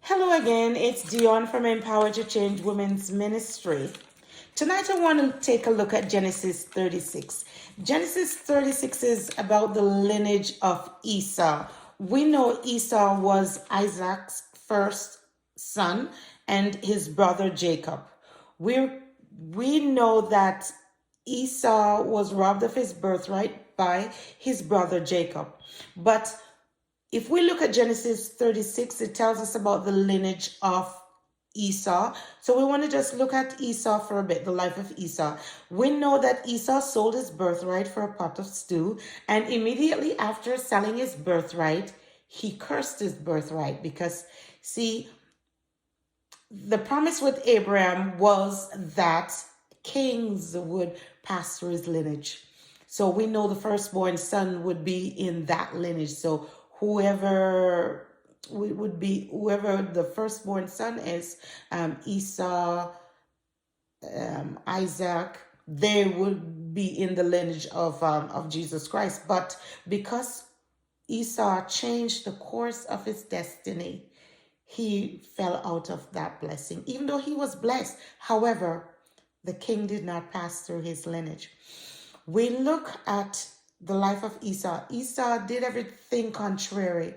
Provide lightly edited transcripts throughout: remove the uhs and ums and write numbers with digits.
Hello again, it's Dion from Empower to Change Women's Ministry. Tonight I want to take a look at Genesis 36. Genesis 36 is about the lineage of Esau. We know Esau was Isaac's first son and his brother Jacob. We we know that Esau was robbed of his birthright by his brother Jacob. But if we look at Genesis 36, it tells us about the lineage of Esau. So we want to just look at Esau for a bit, the life of Esau. We know that Esau sold his birthright for a pot of stew, and immediately after selling his birthright, he cursed his birthright because, see, the promise with Abraham was that kings would pass through his lineage. So we know the firstborn son would be in that lineage. So whoever would be, whoever the firstborn son is, Esau, Isaac, they would be in the lineage of Jesus Christ. But because Esau changed the course of his destiny, he fell out of that blessing, even though he was blessed. However, the king did not pass through his lineage. We look at the life of Esau. Esau did everything contrary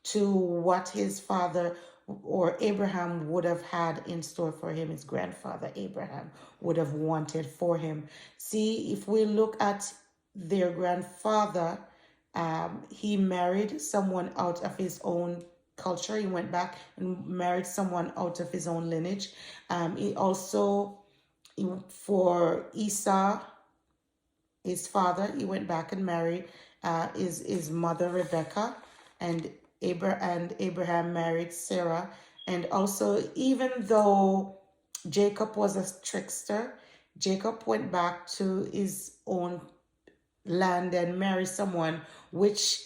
to what his father or Abraham would have had in store for him, his grandfather Abraham would have wanted for him. See, if we look at their grandfather, he married someone out of his own culture. He went back and married someone out of his own lineage. He also, for Esau, his father, he went back and married his mother Rebecca, and Abraham married Sarah. And also, even though Jacob was a trickster, Jacob went back to his own land and married someone which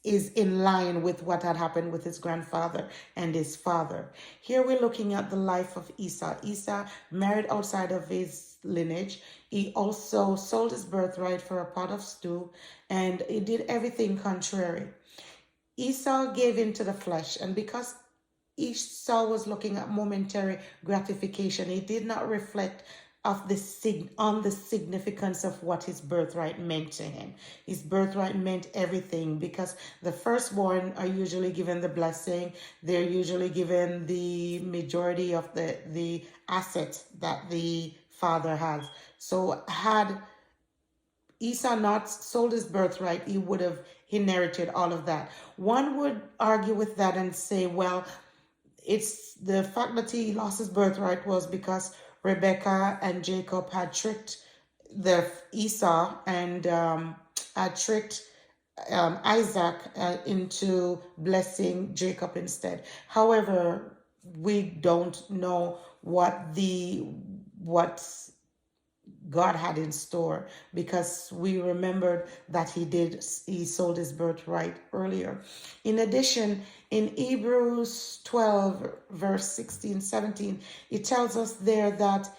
is in line with what had happened with his grandfather and his father. Here we're looking at the life of Esau. Esau married outside of his lineage. He also sold his birthright for a pot of stew, and he did everything contrary. Esau gave in to the flesh, and because Esau was looking at momentary gratification, he did not reflect on the significance of what his birthright meant to him. His birthright meant everything, because the firstborn are usually given the blessing. They're usually given the majority of the assets that the father has. So had Esau not sold his birthright, he would have inherited all of that. One would argue with that and say, well, it's the fact that he lost his birthright was because Rebecca and Jacob had tricked the Esau and had tricked Isaac into blessing Jacob instead. However, we don't know what God had in store, because we remembered that he sold his birthright earlier. In addition, in Hebrews 12 verse 16-17, it tells us there that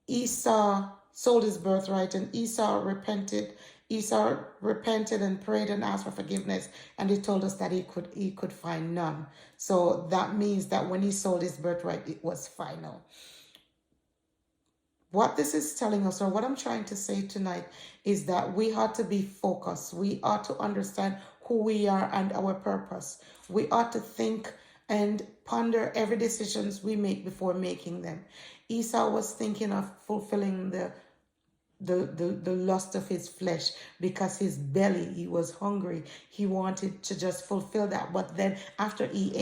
Esau sold his birthright, and Esau repented and prayed and asked for forgiveness, and he told us that he could find none. So that means that when he sold his birthright, it was final. What this is telling us, or what I'm trying to say tonight, is that we ought to be focused. We ought to understand who we are and our purpose. We ought to think and ponder every decisions we make before making them. Esau was thinking of fulfilling the lust of his flesh, because his belly, he was hungry. He wanted to just fulfill that. But then after he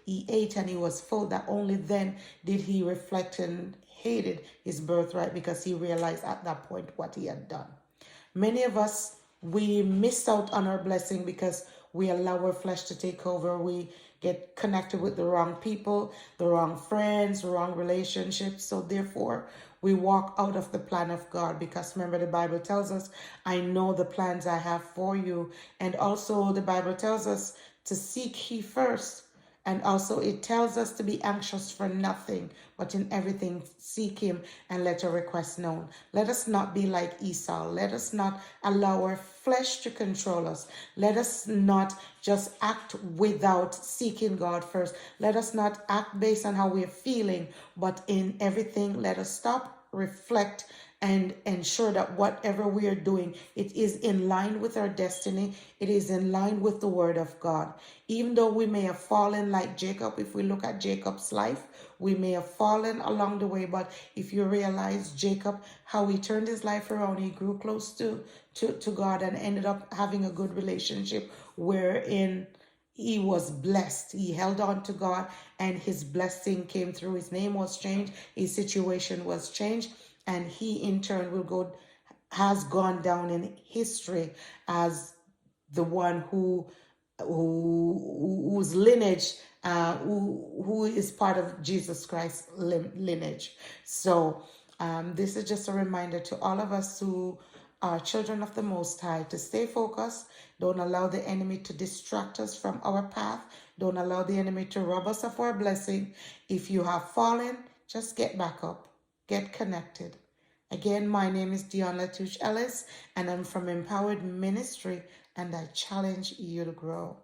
ate and he was full, that only then did he reflect and hated his birthright, because he realized at that point what he had done. Many of us, we miss out on our blessing because we allow our flesh to take over. We get connected with the wrong people, the wrong friends, the wrong relationships. So therefore, we walk out of the plan of God, because remember, the Bible tells us, I know the plans I have for you. And also the Bible tells us to seek ye first And also it tells us to be anxious for nothing, but in everything seek him and let our requests known. Let us not be like Esau. Let us not allow our flesh to control us. Let us not just act without seeking God first. Let us not act based on how we're feeling, but in everything, let us stop, reflect, and ensure that whatever we are doing, it is in line with our destiny. It is in line with the word of God. Even though we may have fallen like Jacob, if we look at Jacob's life, we may have fallen along the way, but if you realize Jacob, how he turned his life around, he grew close to God and ended up having a good relationship wherein he was blessed. He held on to God and his blessing came through. His name was changed. His situation was changed. And he in turn has gone down in history as the one whose lineage, who is part of Jesus Christ's lineage. So this is just a reminder to all of us who are children of the Most High to stay focused. Don't allow the enemy to distract us from our path. Don't allow the enemy to rob us of our blessing. If you have fallen, just get back up. Get connected. Again, my name is Dion Latouche Ellis, and I'm from Empowered Ministry, and I challenge you to grow.